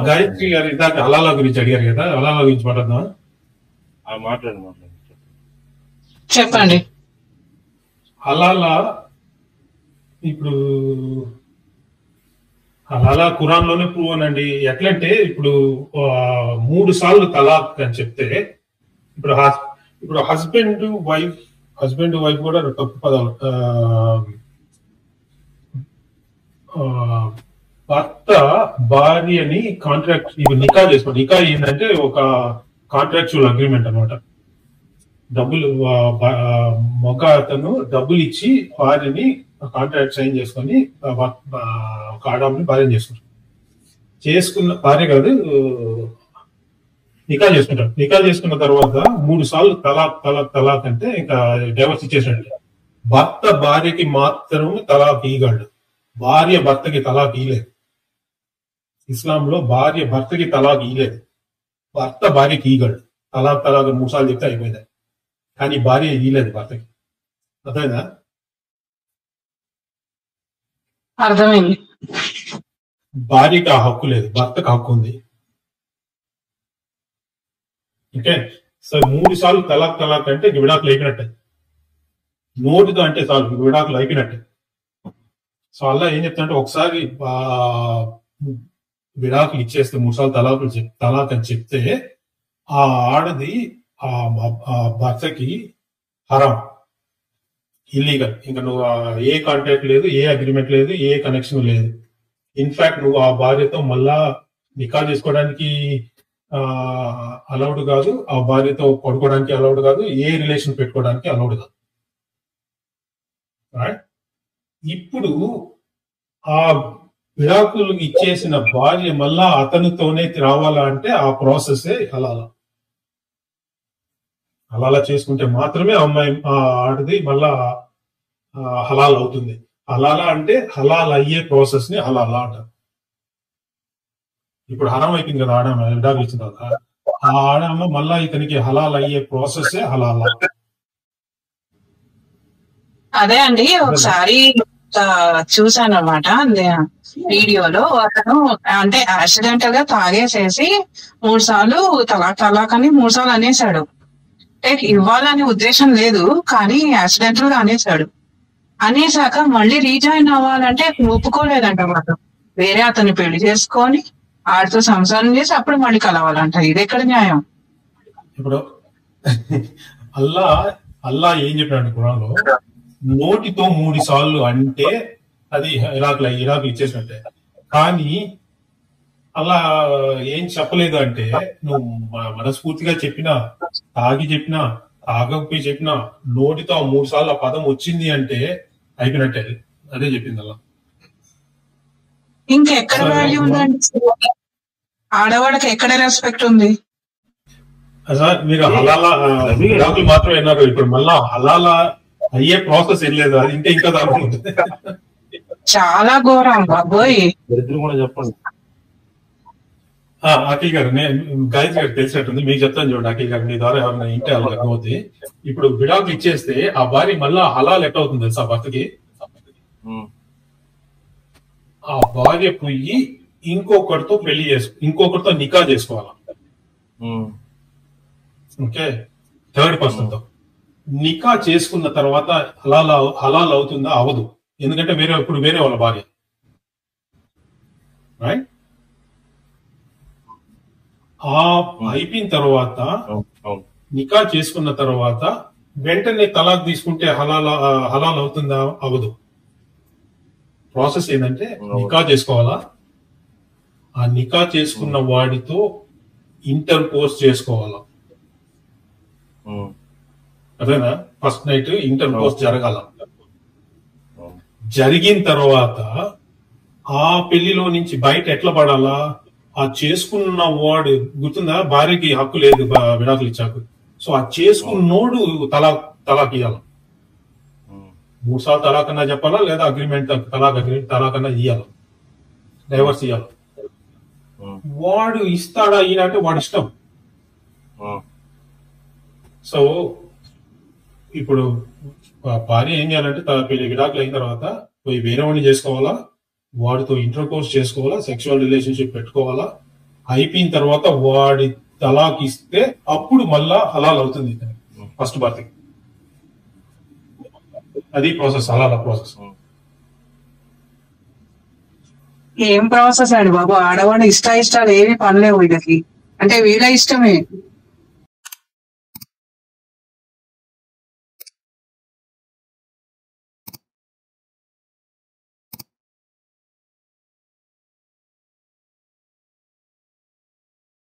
గాయత్రి గారు ఇందాక హలాలా గురించి అడిగారు కదా, హలాలా గురించి మాట్లాడదాం. మాట్లాడు. చెప్పండి. హలాలా ఇప్పుడు హలాలా ఖురాన్ లోనే ప్రూవ్ అనండి. ఎట్లంటే ఇప్పుడు 3 సార్లు తలాక్ అని చెప్తే ఇప్పుడు హస్బెండ్ వైఫ్ కూడా తప్పు పదాలు. భర్త భార్యని కాంట్రాక్ట్ నికా చేసుకోండి. నికా ఏంటంటే ఒక కాంట్రాక్చువల్ అగ్రిమెంట్ అనమాట. డబ్బులు మగ అతను డబ్బులు ఇచ్చి భార్యని కాంట్రాక్ట్ సైన్ చేసుకొని ఒక ఆడామని భార్యను చేసుకున్న భార్య కాదు, నికా చేసుకుంటాడు. నికా చేసుకున్న తర్వాత 3 సార్లు తలాక్ అంటే ఇంకా డైవర్స్ ఇచ్చేసాడు. భర్త భార్యకి మాత్రమే తలాక్ ఇయ్యగలడు, భార్య భర్తకి తలాక్ ఇయ్యలేదు. ఇస్లాంలో భార్య భర్తకి తలాక్ ఇయ్యలేదు, భర్త భార్యకి ఇయ్యగలడు. తలాక్ 3 సార్లు చెప్తే అయిపోయింది, కానీ భార్య ఇయ్యలేదు భర్తకి. అర్థమైందా? అర్థమైంది. భార్యకి ఆ హక్కు లేదు, భర్తకు హక్కు ఉంది. ఓకే, సో 3 సార్లు తలాక్ అంటే విడాకులు అయిపోయినట్టే. నోటితో అంటే చాలు విడాకులు అయిపోయినట్టే. సో అలా ఏం చెప్తానంటే, ఒకసారి విడాకులు ఇచ్చేస్తే 3 సార్లు తలాక్ అని చెప్తే ఆ ఆడది ఆ భర్తకి హరాం, ఇల్లీగల్. ఇంకా నువ్వు ఏ కాంటాక్ట్ లేదు, ఏ అగ్రిమెంట్ లేదు, ఏ కనెక్షన్ లేదు. ఇన్ఫాక్ట్ నువ్వు ఆ భార్యతో మళ్ళా నికా చేసుకోవడానికి అలౌడ్ కాదు, ఆ భార్యతో పడుకోవడానికి అలౌడ్ కాదు, ఏ రిలేషన్ పెట్టుకోవడానికి అలౌడ్ కాదు. ఇప్పుడు ఆ విడాకులు ఇచ్చేసిన భార్య మళ్ళా అతనితోనే రావాలా అంటే ఆ ప్రాసెసే హలాలా చేసుకుంటే మాత్రమే అమ్మాయి ఆడది మళ్ళా హలాల్ అవుతుంది. హలాలా అంటే హలాల్ అయ్యే ప్రాసెస్ ని హలాలా అంటారు. ఇప్పుడు హరాం అయిపోయింది కదా ఆడమ్మ, విడాకులు ఇచ్చిన తర్వాత ఆ ఆడమ్మ మళ్ళా ఇతనికి హలాల్ అయ్యే ప్రాసెస్ హలాలా. అదే అండి, ఒకసారి చూసాను అనమాట వీడియోలో. అతను అంటే యాక్సిడెంటల్ గా తాగేసేసి 3 సార్లు తలాక్ అని 3 సార్లు అనేసాడు. ఇవ్వాలనే ఉద్దేశం లేదు, కానీ యాక్సిడెంటల్ గా అనేసాక మళ్ళీ రీజాయిన్ అవ్వాలంటే ఒప్పుకోలేదంట. మాత్రం వేరే అతన్ని పెళ్లి చేసుకొని ఆడితో సంసారం చేసి అప్పుడు మళ్ళీ కలవాలంట. ఇది ఎక్కడ న్యాయం? ఇప్పుడు అల్లా ఏం చెప్పినాడు ఖురాన్లో, నోటితో 3 సార్లు అంటే అది ఇరాక్ ఇచ్చేసినట్టే. కానీ అలా ఏం చెప్పలేదు అంటే, నువ్వు మనస్ఫూర్తిగా చెప్పినా, తాగి చెప్పినా, తాగకపోయి చెప్పినా, నోటితో 3 సార్లు ఆ పదం వచ్చింది అంటే అయిపోయినట్టే. అదే చెప్పింది అలా. ఇంకెక్కడ వాల్యూ ఉందండి? ఆడవాళ్ళకి ఎక్కడ రెస్పెక్ట్ ఉంది? సార్ మీరు హలాలా విడాకులు మాత్రం విన్నారు, ఇప్పుడు మళ్ళా హలాలా అయ్యే ప్రాసెస్ వెళ్ళలేదు. అది ఇంకా దారుణం ఉంటుంది. చాలా ఘోరం బాబోయ్. కూడా చెప్పండి. అఖిల్ గారు, గాయత్రి గారు తెలిసినట్టుంది, మీకు చెప్తాను చూడండి. అఖిల్ గారు మీ ద్వారా ఎవరైనా ఇంటే వాళ్ళకి అర్థమవుతుంది. ఇప్పుడు విడాకులు ఇచ్చేస్తే ఆ భార్య మళ్ళా హలాల్ ఎట్లా అవుతుంది తెలుసా భర్తకి? ఆ భార్య పోయి ఇంకొకరితో నికా చేసుకోవాలా. ఓకే, థర్డ్ పర్సన్ తో నికా చేసుకున్న తర్వాత హలాల్ అవుతుందా? అవదు. ఎందుకంటే వేరే వాళ్ళ భార్య. రైట్? అయిపోయిన తర్వాత నికా చేసుకున్న తర్వాత వెంటనే తలాక్ తీసుకుంటే హలాల్ అవుతుందా? అవదు. ప్రాసెస్ ఏంటంటే నికా చేసుకోవాలా, ఆ నికా చేసుకున్న వాడితో ఇంటర్ కోర్స్ చేసుకోవాలా. అదేనా? ఫస్ట్ నైట్ ఇంటర్ కోర్స్ జరగాల. జరిగిన తర్వాత ఆ పెళ్లిలో నుంచి బయట ఎట్లా పడాలా? ఆ చేసుకున్న వాడు, గుర్తుందా, భార్యకి హక్కు లేదు విడాకులు ఇచ్చాకు. సో ఆ చేసుకున్నోడు తలాక్ ఇయ్యాల. 3 సార్లు తలాక్ అన్నా చెప్పాలా, లేదా అగ్రిమెంట్ తలాక్ అన్నా ఇయ్యాల, డైవర్స్ ఇయ్యాలి. వాడు ఇస్తాడా ఈయన అంటే వాడి ఇష్టం. సో ఇప్పుడు భార్య ఏం చేయాలంటే విడాకులు అయిన తర్వాత పోయి వేరే వాడిని చేసుకోవాలా, వాడితో ఇంటర్ కోర్స్ చేసుకోవాలా, సెక్షువల్ రిలేషన్షిప్ పెట్టుకోవాలా, అయిపోయిన తర్వాత వాడి తలాక్ ఇస్తే అప్పుడు మళ్ళా హలాల్ అవుతుంది ఫస్ట్ భర్తకి. అది ప్రాసెస్, హలాల ప్రాసెస్. ఏం ప్రాసెస్ అండి బాబు, ఆడవాళ్ళు ఇష్టాలు ఏమి పనిలేవు వీళ్ళకి, అంటే వీళ్ళ ఇష్టమే.